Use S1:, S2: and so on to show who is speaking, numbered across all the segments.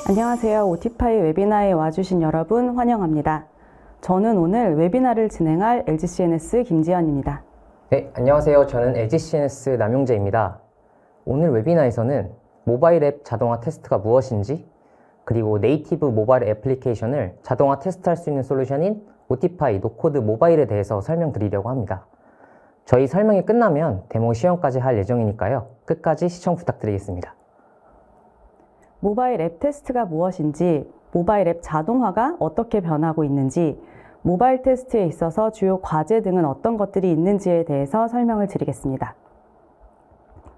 S1: 안녕하세요. 오티파이 웨비나에 와주신 여러분 환영합니다. 저는 오늘 웨비나를 진행할 LGCNS 김지연입니다.
S2: 네, 안녕하세요. 저는 LGCNS 남용재입니다. 오늘 웨비나에서는 모바일 앱 자동화 테스트가 무엇인지, 그리고 네이티브 모바일 애플리케이션을 자동화 테스트할 수 있는 솔루션인 오티파이 노코드 모바일에 대해서 설명드리려고 합니다. 저희 설명이 끝나면 데모 시연까지 할 예정이니까요. 끝까지 시청 부탁드리겠습니다.
S1: 모바일 앱 테스트가 무엇인지, 모바일 앱 자동화가 어떻게 변하고 있는지, 모바일 테스트에 있어서 주요 과제 등은 어떤 것들이 있는지에 대해서 설명을 드리겠습니다.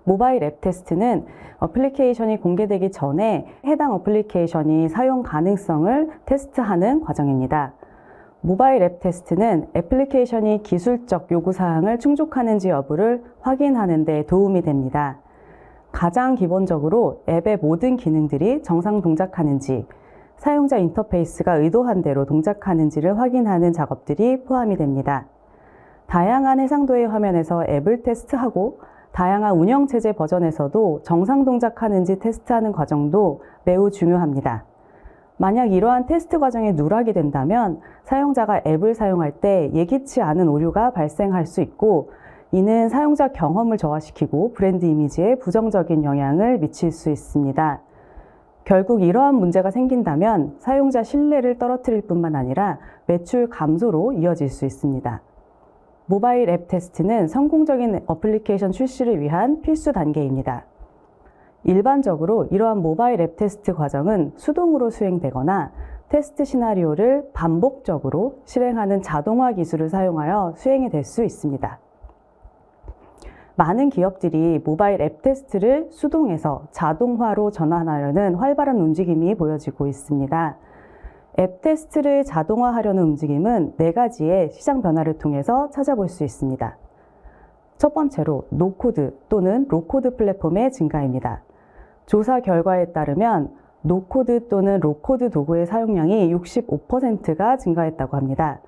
S1: 모바일 앱 테스트는 어플리케이션이 공개되기 전에 해당 어플리케이션이 사용 가능성을 테스트하는 과정입니다. 모바일 앱 테스트는 애플리케이션이 기술적 요구사항을 충족하는지 여부를 확인하는 데 도움이 됩니다. 가장 기본적으로 앱의 모든 기능들이 정상 동작하는지, 사용자 인터페이스가 의도한 대로 동작하는지를 확인하는 작업들이 포함이 됩니다. 다양한 해상도의 화면에서 앱을 테스트하고 다양한 운영체제 버전에서도 정상 동작하는지 테스트하는 과정도 매우 중요합니다. 만약 이러한 테스트 과정에 누락이 된다면 사용자가 앱을 사용할 때 예기치 않은 오류가 발생할 수 있고, 이는 사용자 경험을 저하시키고 브랜드 이미지에 부정적인 영향을 미칠 수 있습니다. 결국 이러한 문제가 생긴다면 사용자 신뢰를 떨어뜨릴 뿐만 아니라 매출 감소로 이어질 수 있습니다. 모바일 앱 테스트는 성공적인 어플리케이션 출시를 위한 필수 단계입니다. 일반적으로 이러한 모바일 앱 테스트 과정은 수동으로 수행되거나 테스트 시나리오를 반복적으로 실행하는 자동화 기술을 사용하여 수행이 될 수 있습니다. 많은 기업들이 모바일 앱 테스트를 수동에서 자동화로 전환하려는 활발한 움직임이 보여지고 있습니다. 앱 테스트를 자동화하려는 움직임은 4가지의 시장 변화를 통해서 찾아볼 수 있습니다. 첫 번째로 노코드 또는 로코드 플랫폼의 증가입니다. 조사 결과에 따르면 노코드 또는 로코드 도구의 사용량이 65%가 증가했다고 합니다.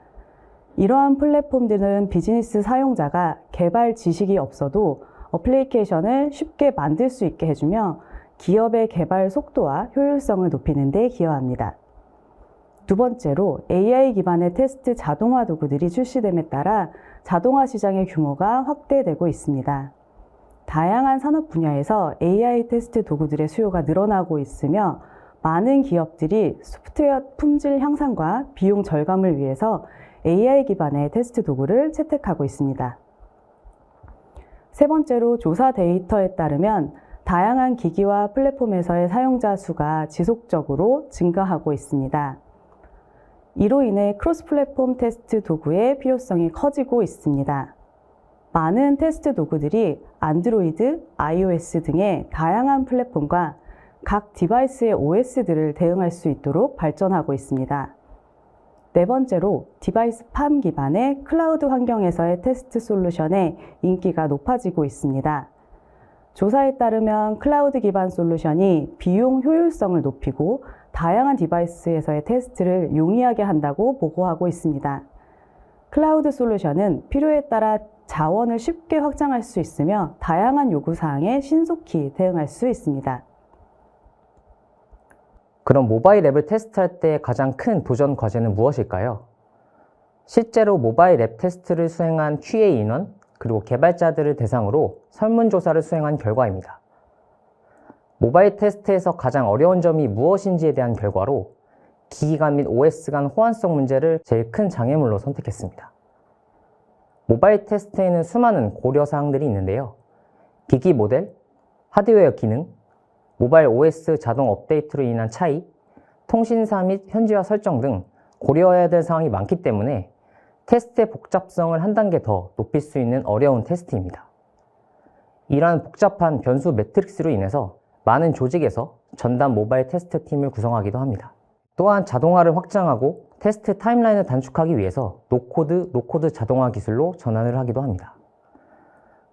S1: 이러한 플랫폼들은 비즈니스 사용자가 개발 지식이 없어도 어플리케이션을 쉽게 만들 수 있게 해주며 기업의 개발 속도와 효율성을 높이는 데 기여합니다. 두 번째로 AI 기반의 테스트 자동화 도구들이 출시됨에 따라 자동화 시장의 규모가 확대되고 있습니다. 다양한 산업 분야에서 AI 테스트 도구들의 수요가 늘어나고 있으며 많은 기업들이 소프트웨어 품질 향상과 비용 절감을 위해서 AI 기반의 테스트 도구를 채택하고 있습니다. 세 번째로 조사 데이터에 따르면 다양한 기기와 플랫폼에서의 사용자 수가 지속적으로 증가하고 있습니다. 이로 인해 크로스 플랫폼 테스트 도구의 필요성이 커지고 있습니다. 많은 테스트 도구들이 안드로이드, iOS 등의 다양한 플랫폼과 각 디바이스의 OS들을 대응할 수 있도록 발전하고 있습니다. 네 번째로 디바이스 팜 기반의 클라우드 환경에서의 테스트 솔루션의 인기가 높아지고 있습니다. 조사에 따르면 클라우드 기반 솔루션이 비용 효율성을 높이고 다양한 디바이스에서의 테스트를 용이하게 한다고 보고하고 있습니다. 클라우드 솔루션은 필요에 따라 자원을 쉽게 확장할 수 있으며 다양한 요구사항에 신속히 대응할 수 있습니다.
S2: 그럼 모바일 앱을 테스트할 때 가장 큰 도전 과제는 무엇일까요? 실제로 모바일 앱 테스트를 수행한 QA 인원, 그리고 개발자들을 대상으로 설문조사를 수행한 결과입니다. 모바일 테스트에서 가장 어려운 점이 무엇인지에 대한 결과로 기기가 및 OS 간 호환성 문제를 제일 큰 장애물로 선택했습니다. 모바일 테스트에는 수많은 고려사항들이 있는데요. 기기 모델, 하드웨어 기능, 모바일 OS 자동 업데이트로 인한 차이, 통신사 및 현지화 설정 등 고려해야 될 사항이 많기 때문에 테스트의 복잡성을 한 단계 더 높일 수 있는 어려운 테스트입니다. 이러한 복잡한 변수 매트릭스로 인해서 많은 조직에서 전담 모바일 테스트 팀을 구성하기도 합니다. 또한 자동화를 확장하고 테스트 타임라인을 단축하기 위해서 노코드, 로코드 자동화 기술로 전환을 하기도 합니다.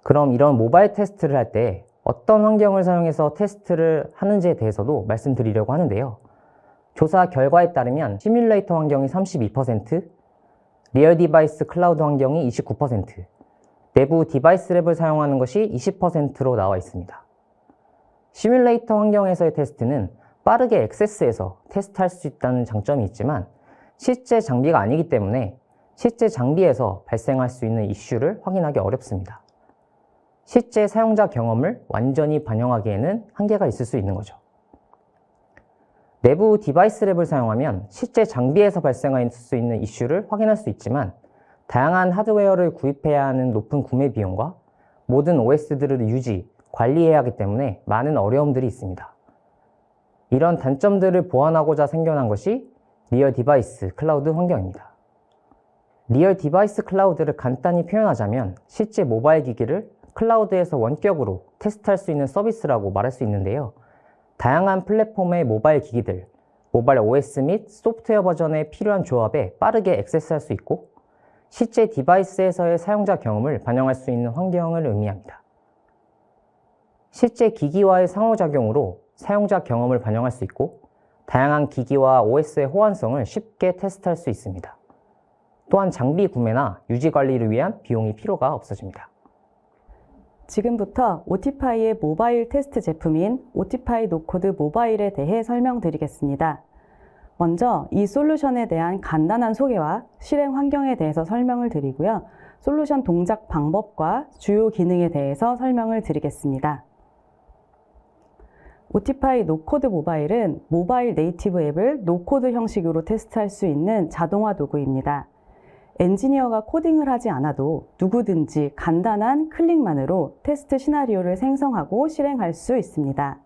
S2: 그럼 이런 모바일 테스트를 할 때 어떤 환경을 사용해서 테스트를 하는지에 대해서도 말씀드리려고 하는데요. 조사 결과에 따르면 시뮬레이터 환경이 32%, 리얼 디바이스 클라우드 환경이 29%, 내부 디바이스 랩을 사용하는 것이 20%로 나와 있습니다. 시뮬레이터 환경에서의 테스트는 빠르게 액세스해서 테스트할 수 있다는 장점이 있지만 실제 장비가 아니기 때문에 실제 장비에서 발생할 수 있는 이슈를 확인하기 어렵습니다. 실제 사용자 경험을 완전히 반영하기에는 한계가 있을 수 있는 거죠. 내부 디바이스 랩을 사용하면 실제 장비에서 발생할 수 있는 이슈를 확인할 수 있지만 다양한 하드웨어를 구입해야 하는 높은 구매 비용과 모든 OS들을 유지, 관리해야 하기 때문에 많은 어려움들이 있습니다. 이런 단점들을 보완하고자 생겨난 것이 리얼 디바이스 클라우드 환경입니다. 리얼 디바이스 클라우드를 간단히 표현하자면 실제 모바일 기기를 클라우드에서 원격으로 테스트할 수 있는 서비스라고 말할 수 있는데요. 다양한 플랫폼의 모바일 기기들, 모바일 OS 및 소프트웨어 버전에 필요한 조합에 빠르게 액세스할 수 있고 실제 디바이스에서의 사용자 경험을 반영할 수 있는 환경을 의미합니다. 실제 기기와의 상호작용으로 사용자 경험을 반영할 수 있고 다양한 기기와 OS의 호환성을 쉽게 테스트할 수 있습니다. 또한 장비 구매나 유지 관리를 위한 비용이 필요가 없어집니다.
S1: 지금부터 오티파이의 모바일 테스트 제품인 오티파이 노코드 모바일에 대해 설명드리겠습니다. 먼저 이 솔루션에 대한 간단한 소개와 실행 환경에 대해서 설명을 드리고요. 솔루션 동작 방법과 주요 기능에 대해서 설명을 드리겠습니다. 오티파이 노코드 모바일은 모바일 네이티브 앱을 노코드 형식으로 테스트할 수 있는 자동화 도구입니다. 엔지니어가 코딩을 하지 않아도 누구든지 간단한 클릭만으로 테스트 시나리오를 생성하고 실행할 수 있습니다.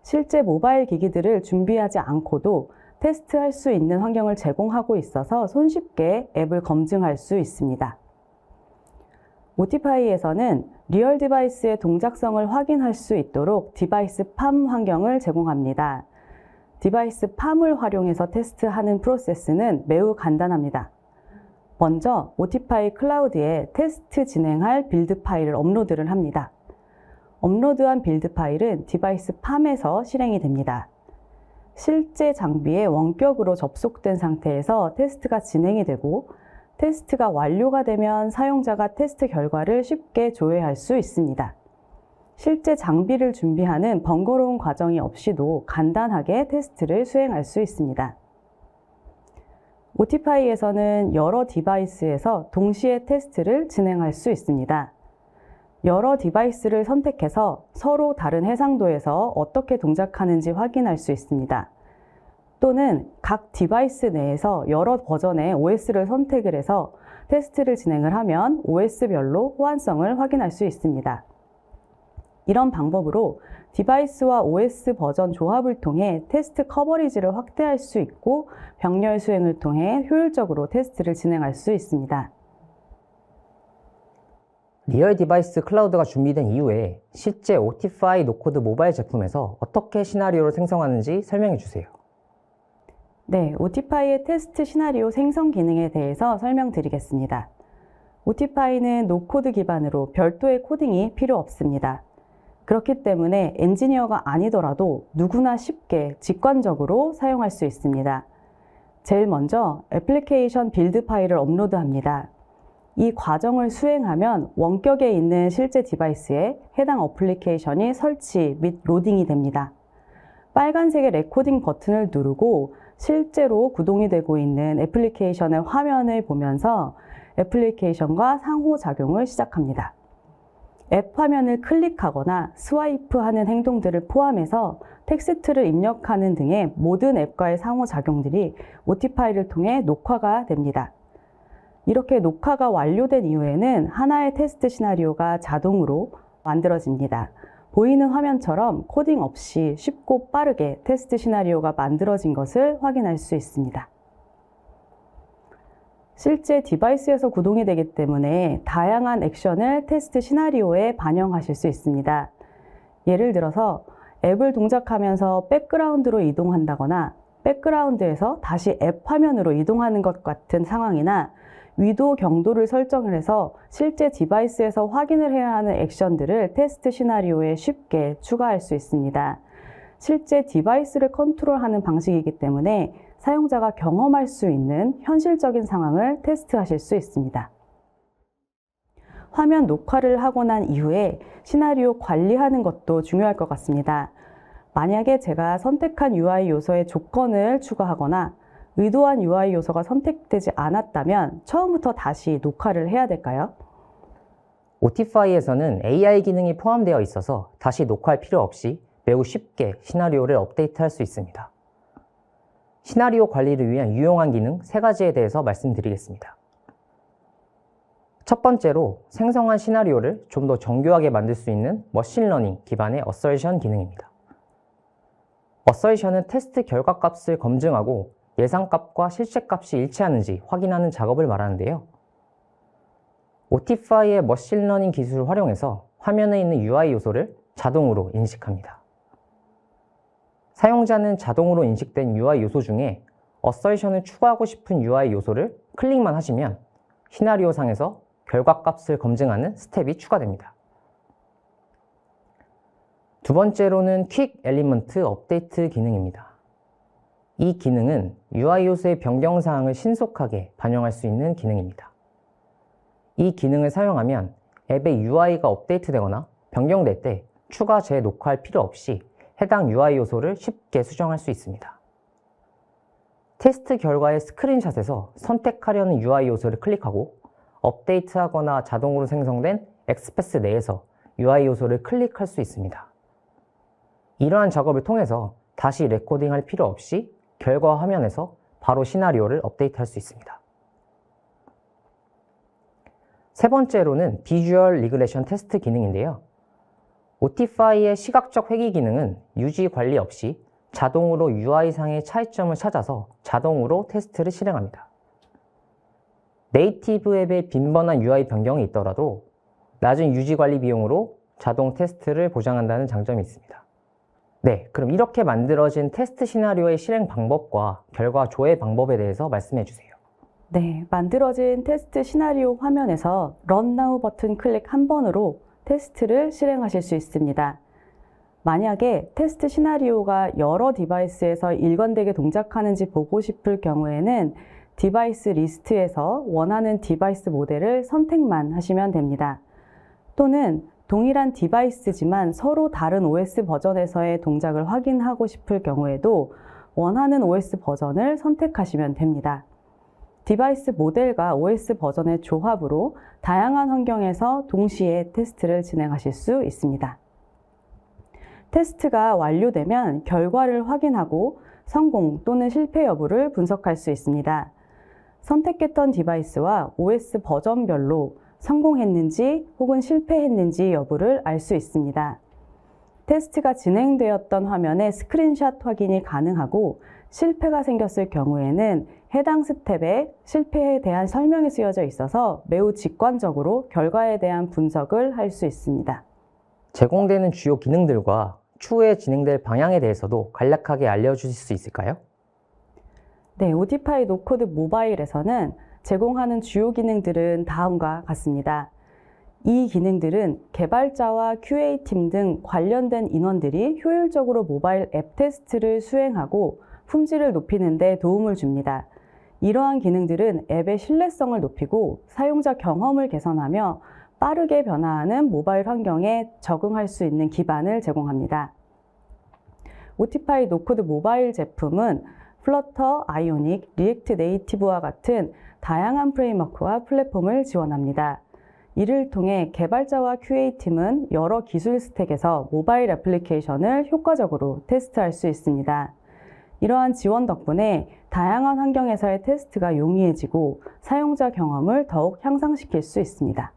S1: 실제 모바일 기기들을 준비하지 않고도 테스트할 수 있는 환경을 제공하고 있어서 손쉽게 앱을 검증할 수 있습니다. 오티파이에서는 리얼 디바이스의 동작성을 확인할 수 있도록 디바이스 팜 환경을 제공합니다. 디바이스 팜을 활용해서 테스트하는 프로세스는 매우 간단합니다. 먼저 오티파이 클라우드에 테스트 진행할 빌드 파일을 업로드를 합니다. 업로드한 빌드 파일은 디바이스 팜에서 실행이 됩니다. 실제 장비에 원격으로 접속된 상태에서 테스트가 진행이 되고 테스트가 완료가 되면 사용자가 테스트 결과를 쉽게 조회할 수 있습니다. 실제 장비를 준비하는 번거로운 과정이 없이도 간단하게 테스트를 수행할 수 있습니다. 오티파이에서는 여러 디바이스에서 동시에 테스트를 진행할 수 있습니다. 여러 디바이스를 선택해서 서로 다른 해상도에서 어떻게 동작하는지 확인할 수 있습니다. 또는 각 디바이스 내에서 여러 버전의 OS를 선택을 해서 테스트를 진행을 하면 OS별로 호환성을 확인할 수 있습니다. 이런 방법으로 디바이스와 OS 버전 조합을 통해 테스트 커버리지를 확대할 수 있고 병렬 수행을 통해 효율적으로 테스트를 진행할 수 있습니다.
S2: 리얼 디바이스 클라우드가 준비된 이후에 실제 오티파이 노코드 모바일 제품에서 어떻게 시나리오를 생성하는지 설명해 주세요.
S1: 네, 오티파이의 테스트 시나리오 생성 기능에 대해서 설명드리겠습니다. 오티파이는 노코드 기반으로 별도의 코딩이 필요 없습니다. 그렇기 때문에 엔지니어가 아니더라도 누구나 쉽게 직관적으로 사용할 수 있습니다. 제일 먼저 애플리케이션 빌드 파일을 업로드합니다. 이 과정을 수행하면 원격에 있는 실제 디바이스에 해당 어플리케이션이 설치 및 로딩이 됩니다. 빨간색의 레코딩 버튼을 누르고 실제로 구동이 되고 있는 애플리케이션의 화면을 보면서 애플리케이션과 상호작용을 시작합니다. 앱 화면을 클릭하거나 스와이프하는 행동들을 포함해서 텍스트를 입력하는 등의 모든 앱과의 상호작용들이 오티파이를 통해 녹화가 됩니다. 이렇게 녹화가 완료된 이후에는 하나의 테스트 시나리오가 자동으로 만들어집니다. 보이는 화면처럼 코딩 없이 쉽고 빠르게 테스트 시나리오가 만들어진 것을 확인할 수 있습니다. 실제 디바이스에서 구동이 되기 때문에 다양한 액션을 테스트 시나리오에 반영하실 수 있습니다. 예를 들어서 앱을 동작하면서 백그라운드로 이동한다거나 백그라운드에서 다시 앱 화면으로 이동하는 것 같은 상황이나 위도 경도를 설정을 해서 실제 디바이스에서 확인을 해야 하는 액션들을 테스트 시나리오에 쉽게 추가할 수 있습니다. 실제 디바이스를 컨트롤하는 방식이기 때문에 사용자가 경험할 수 있는 현실적인 상황을 테스트하실 수 있습니다. 화면 녹화를 하고 난 이후에 시나리오 관리하는 것도 중요할 것 같습니다. 만약에 제가 선택한 UI 요소의 조건을 추가하거나 의도한 UI 요소가 선택되지 않았다면 처음부터 다시 녹화를 해야 될까요?
S2: 오티파이에서는 AI 기능이 포함되어 있어서 다시 녹화할 필요 없이 매우 쉽게 시나리오를 업데이트할 수 있습니다. 시나리오 관리를 위한 유용한 기능 3가지에 대해서 말씀드리겠습니다. 첫 번째로 생성한 시나리오를 좀 더 정교하게 만들 수 있는 머신러닝 기반의 어설션 기능입니다. 어설션은 테스트 결과 값을 검증하고 예상값과 실제값이 일치하는지 확인하는 작업을 말하는데요. 오티파이의 머신러닝 기술을 활용해서 화면에 있는 UI 요소를 자동으로 인식합니다. 사용자는 자동으로 인식된 UI 요소 중에 어설션을 추가하고 싶은 UI 요소를 클릭만 하시면 시나리오 상에서 결과 값을 검증하는 스텝이 추가됩니다. 두 번째로는 퀵 엘리먼트 업데이트 기능입니다. 이 기능은 UI 요소의 변경 사항을 신속하게 반영할 수 있는 기능입니다. 이 기능을 사용하면 앱의 UI가 업데이트되거나 변경될 때 추가 재녹화할 필요 없이 해당 UI 요소를 쉽게 수정할 수 있습니다. 테스트 결과의 스크린샷에서 선택하려는 UI 요소를 클릭하고 업데이트하거나 자동으로 생성된 엑스패스 내에서 UI 요소를 클릭할 수 있습니다. 이러한 작업을 통해서 다시 레코딩할 필요 없이 결과 화면에서 바로 시나리오를 업데이트할 수 있습니다. 세 번째로는 비주얼 리그레션 테스트 기능인데요. 오티파이의 시각적 회귀 기능은 유지 관리 없이 자동으로 UI상의 차이점을 찾아서 자동으로 테스트를 실행합니다. 네이티브 앱에 빈번한 UI 변경이 있더라도 낮은 유지 관리 비용으로 자동 테스트를 보장한다는 장점이 있습니다. 네, 그럼 이렇게 만들어진 테스트 시나리오의 실행 방법과 결과 조회 방법에 대해서 말씀해 주세요.
S1: 네, 만들어진 테스트 시나리오 화면에서 Run Now 버튼 클릭 한 번으로 테스트를 실행하실 수 있습니다. 만약에 테스트 시나리오가 여러 디바이스에서 일관되게 동작하는지 보고 싶을 경우에는 디바이스 리스트에서 원하는 디바이스 모델을 선택만 하시면 됩니다. 또는 동일한 디바이스지만 서로 다른 OS 버전에서의 동작을 확인하고 싶을 경우에도 원하는 OS 버전을 선택하시면 됩니다. 디바이스 모델과 OS 버전의 조합으로 다양한 환경에서 동시에 테스트를 진행하실 수 있습니다. 테스트가 완료되면 결과를 확인하고 성공 또는 실패 여부를 분석할 수 있습니다. 선택했던 디바이스와 OS 버전별로 성공했는지 혹은 실패했는지 여부를 알 수 있습니다. 테스트가 진행되었던 화면에 스크린샷 확인이 가능하고 실패가 생겼을 경우에는 해당 스텝에 실패에 대한 설명이 쓰여져 있어서 매우 직관적으로 결과에 대한 분석을 할 수 있습니다.
S2: 제공되는 주요 기능들과 추후에 진행될 방향에 대해서도 간략하게 알려주실 수 있을까요?
S1: 네, 오티파이 노코드 모바일에서는 제공하는 주요 기능들은 다음과 같습니다. 이 기능들은 개발자와 QA팀 등 관련된 인원들이 효율적으로 모바일 앱 테스트를 수행하고 품질을 높이는 데 도움을 줍니다. 이러한 기능들은 앱의 신뢰성을 높이고 사용자 경험을 개선하며 빠르게 변화하는 모바일 환경에 적응할 수 있는 기반을 제공합니다. 오티파이 노코드 모바일 제품은 플러터, 아이오닉, 리액트 네이티브와 같은 다양한 프레임워크와 플랫폼을 지원합니다. 이를 통해 개발자와 QA팀은 여러 기술 스택에서 모바일 애플리케이션을 효과적으로 테스트할 수 있습니다. 이러한 지원 덕분에 다양한 환경에서의 테스트가 용이해지고 사용자 경험을 더욱 향상시킬 수 있습니다.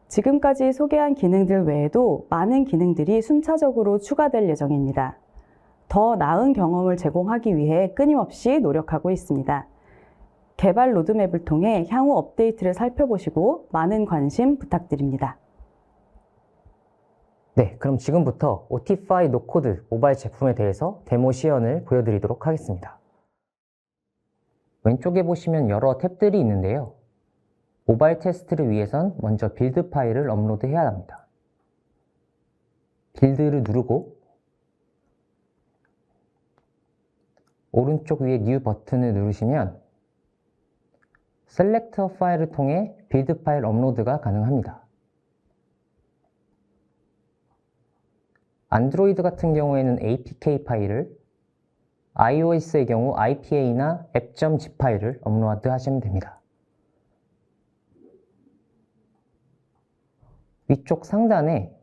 S1: 지금까지 소개한 기능들 외에도 많은 기능들이 순차적으로 추가될 예정입니다. 더 나은 경험을 제공하기 위해 끊임없이 노력하고 있습니다. 개발 로드맵을 통해 향후 업데이트를 살펴보시고 많은 관심 부탁드립니다.
S2: 네, 그럼 지금부터 오티파이 노코드 모바일 제품에 대해서 데모 시연을 보여드리도록 하겠습니다. 왼쪽에 보시면 여러 탭들이 있는데요. 모바일 테스트를 위해선 먼저 빌드 파일을 업로드해야 합니다. 빌드를 누르고 오른쪽 위에 뉴 버튼을 누르시면 셀렉터 파일을 통해 빌드 파일 업로드가 가능합니다. 안드로이드 같은 경우에는 APK 파일을, iOS의 경우 IPA나 app.zip 파일을 업로드 하시면 됩니다. 위쪽 상단에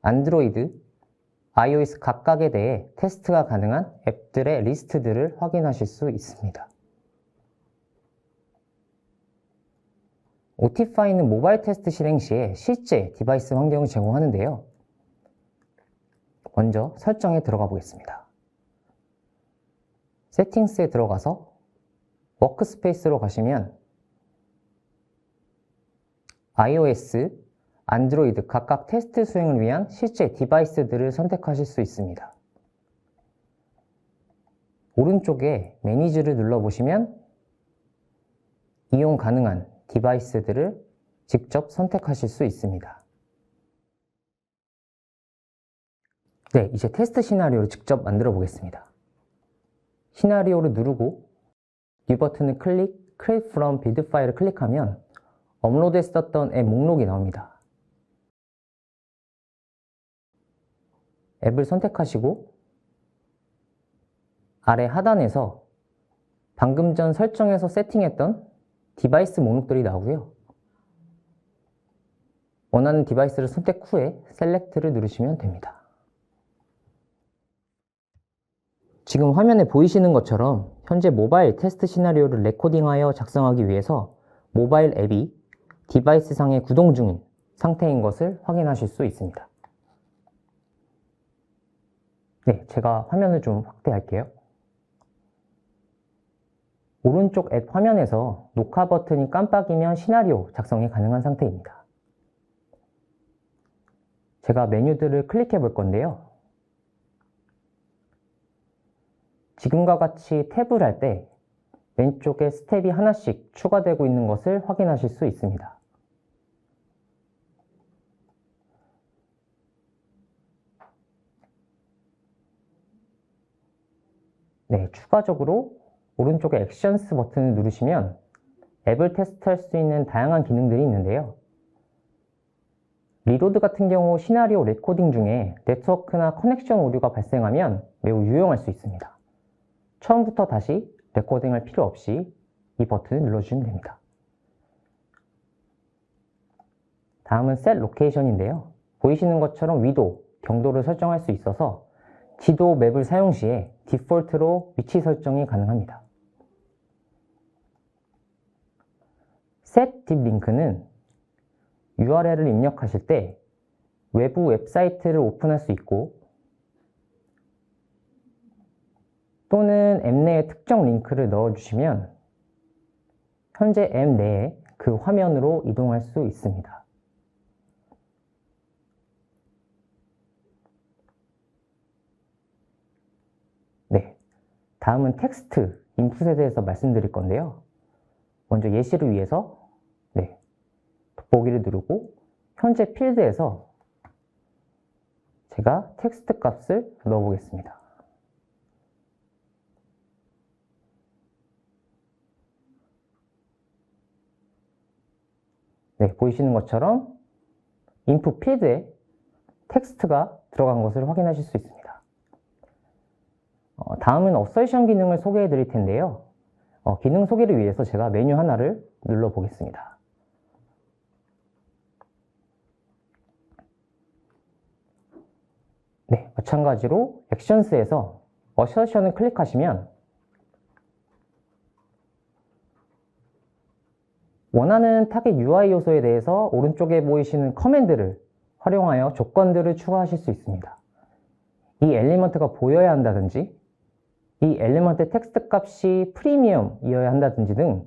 S2: 안드로이드, iOS 각각에 대해 테스트가 가능한 앱들의 리스트들을 확인하실 수 있습니다. 오티파이는 모바일 테스트 실행 시에 실제 디바이스 환경을 제공하는데요. 먼저 설정에 들어가 보겠습니다. 세팅스에 들어가서 워크스페이스로 가시면 iOS, 안드로이드 각각 테스트 수행을 위한 실제 디바이스들을 선택하실 수 있습니다. 오른쪽에 매니지를 눌러보시면 이용 가능한 디바이스들을 직접 선택하실 수 있습니다. 네, 이제 테스트 시나리오를 직접 만들어 보겠습니다. 시나리오를 누르고 뉴 버튼을 클릭, Create from Build 파일을 클릭하면 업로드했었던 앱 목록이 나옵니다. 앱을 선택하시고 아래 하단에서 방금 전 설정해서 세팅했던 디바이스 목록들이 나오고요. 원하는 디바이스를 선택 후에 셀렉트를 누르시면 됩니다. 지금 화면에 보이시는 것처럼 현재 모바일 테스트 시나리오를 레코딩하여 작성하기 위해서 모바일 앱이 디바이스 상에 구동 중인 상태인 것을 확인하실 수 있습니다. 네, 제가 화면을 좀 확대할게요. 오른쪽 앱 화면에서 녹화 버튼이 깜빡이면 시나리오 작성이 가능한 상태입니다. 제가 메뉴들을 클릭해 볼 건데요. 지금과 같이 탭을 할 때 왼쪽에 스텝이 하나씩 추가되고 있는 것을 확인하실 수 있습니다. 네, 추가적으로 오른쪽에 액션스 버튼을 누르시면 앱을 테스트할 수 있는 다양한 기능들이 있는데요. 리로드 같은 경우 시나리오 레코딩 중에 네트워크나 커넥션 오류가 발생하면 매우 유용할 수 있습니다. 처음부터 다시 레코딩할 필요 없이 이 버튼을 눌러주시면 됩니다. 다음은 Set Location인데요. 보이시는 것처럼 위도, 경도를 설정할 수 있어서 지도 맵을 사용 시에 디폴트로 위치 설정이 가능합니다. Set Deep Link는 URL을 입력하실 때 외부 웹사이트를 오픈할 수 있고 또는 앱 내에 특정 링크를 넣어주시면 현재 앱 내에 그 화면으로 이동할 수 있습니다. 네, 다음은 텍스트 인풋에 대해서 말씀드릴 건데요. 먼저 예시를 위해서 돋보기를 누르고 현재 필드에서 제가 텍스트 값을 넣어보겠습니다. 네, 보이시는 것처럼 인풋 필드에 텍스트가 들어간 것을 확인하실 수 있습니다. 다음은 어서션 기능을 소개해 드릴 텐데요. 기능 소개를 위해서 제가 메뉴 하나를 눌러 보겠습니다. 네, 마찬가지로 액션스에서 어서션을 클릭하시면 원하는 타겟 UI 요소에 대해서 오른쪽에 보이시는 커맨드를 활용하여 조건들을 추가하실 수 있습니다. 이 엘리먼트가 보여야 한다든지 이 엘리먼트 텍스트 값이 프리미엄이어야 한다든지 등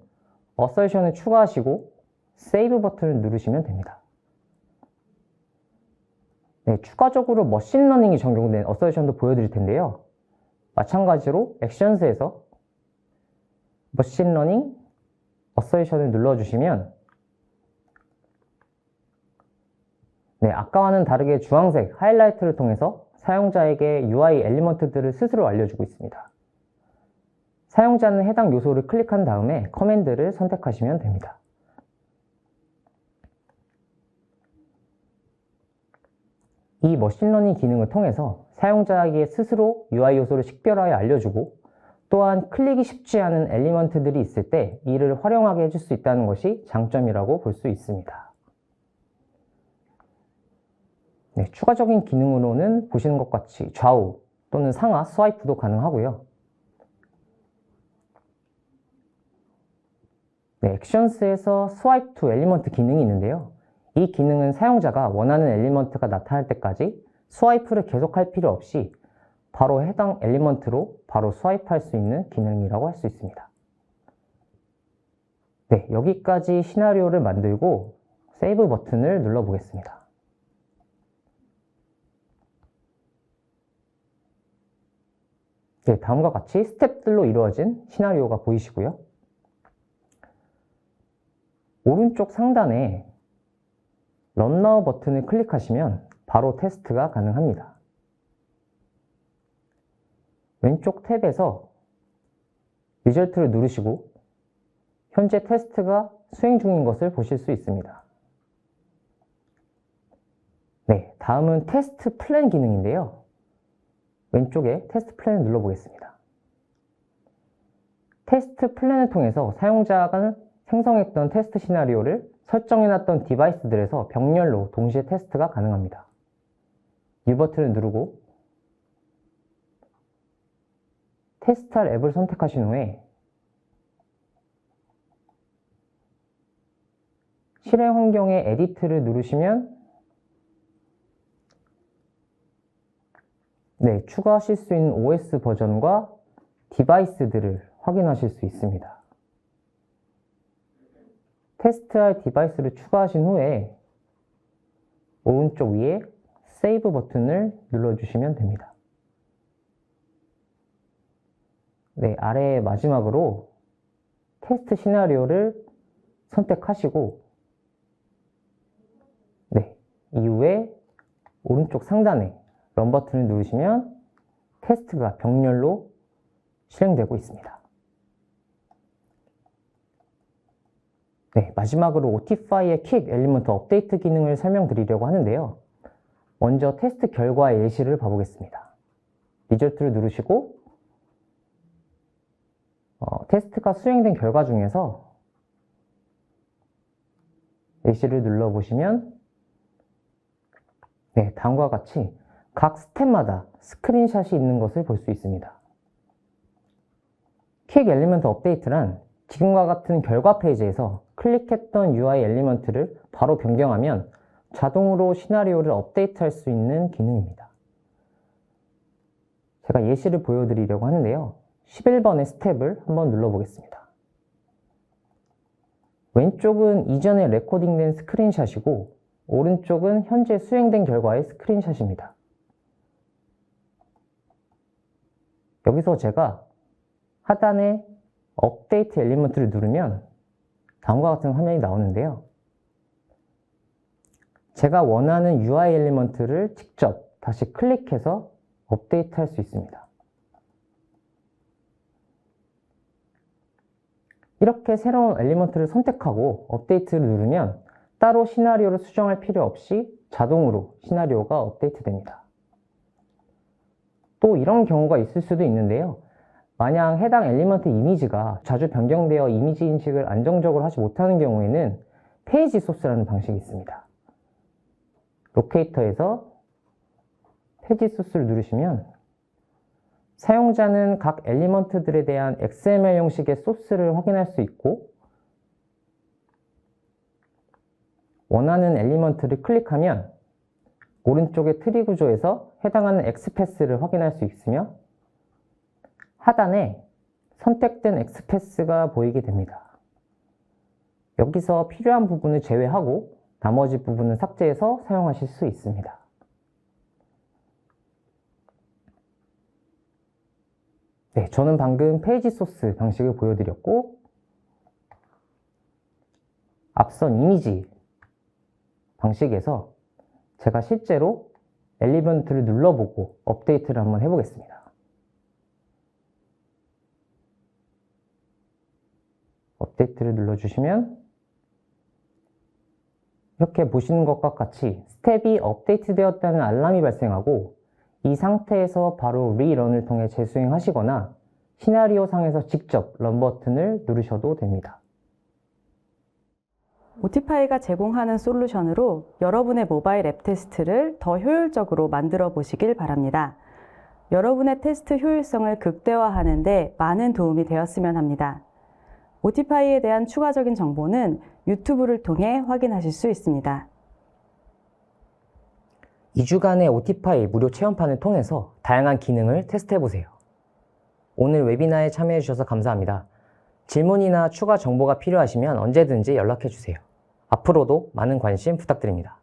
S2: 어서션을 추가하시고 세이브 버튼을 누르시면 됩니다. 네, 추가적으로 머신러닝이 적용된 어서션도 보여드릴 텐데요. 마찬가지로 액션스에서 머신러닝 어서션을 눌러주시면 아까와는 다르게 주황색 하이라이트를 통해서 사용자에게 UI 엘리먼트들을 스스로 알려주고 있습니다. 사용자는 해당 요소를 클릭한 다음에 커맨드를 선택하시면 됩니다. 이 머신러닝 기능을 통해서 사용자에게 스스로 UI 요소를 식별하여 알려주고 또한 클릭이 쉽지 않은 엘리먼트들이 있을 때 이를 활용하게 해줄 수 있다는 것이 장점이라고 볼 수 있습니다. 네, 추가적인 기능으로는 보시는 것 같이 좌우 또는 상하 스와이프도 가능하고요. 네, 액션스에서 스와이프 투 엘리먼트 기능이 있는데요. 이 기능은 사용자가 원하는 엘리먼트가 나타날 때까지 스와이프를 계속할 필요 없이 바로 해당 엘리먼트로 바로 스와이프할 수 있는 기능이라고 할 수 있습니다. 네, 여기까지 시나리오를 만들고 세이브 버튼을 눌러 보겠습니다. 네, 다음과 같이 스텝들로 이루어진 시나리오가 보이시고요. 오른쪽 상단에 런 나우 버튼을 클릭하시면 바로 테스트가 가능합니다. 왼쪽 탭에서 리절트를 누르시고 현재 테스트가 수행 중인 것을 보실 수 있습니다. 네, 다음은 테스트 플랜 기능인데요. 왼쪽에 테스트 플랜을 눌러보겠습니다. 테스트 플랜을 통해서 사용자가 생성했던 테스트 시나리오를 설정해놨던 디바이스들에서 병렬로 동시에 테스트가 가능합니다. U 버튼을 누르고 테스트할 앱을 선택하신 후에 실행 환경의 에디트를 누르시면 네, 추가하실 수 있는 OS 버전과 디바이스들을 확인하실 수 있습니다. 테스트할 디바이스를 추가하신 후에 오른쪽 위에 세이브 버튼을 눌러주시면 됩니다. 네, 아래 마지막으로 테스트 시나리오를 선택하시고 네, 이후에 오른쪽 상단에 런 버튼을 누르시면 테스트가 병렬로 실행되고 있습니다. 네, 마지막으로 오티파이의 킥 엘리먼트 업데이트 기능을 설명드리려고 하는데요. 먼저 테스트 결과의 예시를 봐보겠습니다. 리절트를 누르시고 테스트가 수행된 결과 중에서 예시를 눌러보시면 네, 다음과 같이 각 스텝마다 스크린샷이 있는 것을 볼 수 있습니다. 퀵 엘리먼트 업데이트란 지금과 같은 결과 페이지에서 클릭했던 UI 엘리먼트를 바로 변경하면 자동으로 시나리오를 업데이트할 수 있는 기능입니다. 제가 예시를 보여드리려고 하는데요. 11번의 스텝을 한번 눌러보겠습니다. 왼쪽은 이전에 레코딩된 스크린샷이고 오른쪽은 현재 수행된 결과의 스크린샷입니다. 여기서 제가 하단에 업데이트 엘리먼트를 누르면 다음과 같은 화면이 나오는데요. 제가 원하는 UI 엘리먼트를 직접 다시 클릭해서 업데이트 할 수 있습니다. 이렇게 새로운 엘리먼트를 선택하고 업데이트를 누르면 따로 시나리오를 수정할 필요 없이 자동으로 시나리오가 업데이트 됩니다. 또 이런 경우가 있을 수도 있는데요. 만약 해당 엘리먼트 이미지가 자주 변경되어 이미지 인식을 안정적으로 하지 못하는 경우에는 페이지 소스라는 방식이 있습니다. 로케이터에서 페이지 소스를 누르시면 사용자는 각 엘리먼트들에 대한 XML 형식의 소스를 확인할 수 있고 원하는 엘리먼트를 클릭하면 오른쪽의 트리 구조에서 해당하는 XPath를 확인할 수 있으며 하단에 선택된 XPath가 보이게 됩니다. 여기서 필요한 부분을 제외하고 나머지 부분은 삭제해서 사용하실 수 있습니다. 네, 저는 방금 페이지 소스 방식을 보여드렸고 앞선 이미지 방식에서 제가 실제로 엘리먼트를 눌러보고 업데이트를 한번 해보겠습니다. 업데이트를 눌러주시면 이렇게 보시는 것과 같이 스텝이 업데이트되었다는 알람이 발생하고 이 상태에서 바로 리런을 통해 재수행하시거나 시나리오 상에서 직접 런 버튼을 누르셔도 됩니다.
S1: 오티파이가 제공하는 솔루션으로 여러분의 모바일 앱 테스트를 더 효율적으로 만들어 보시길 바랍니다. 여러분의 테스트 효율성을 극대화하는 데 많은 도움이 되었으면 합니다. 오티파이에 대한 추가적인 정보는 유튜브를 통해 확인하실 수 있습니다.
S2: 2주간의 오티파이 무료 체험판을 통해서 다양한 기능을 테스트해보세요. 오늘 웨비나에 참여해주셔서 감사합니다. 질문이나 추가 정보가 필요하시면 언제든지 연락해주세요. 앞으로도 많은 관심 부탁드립니다.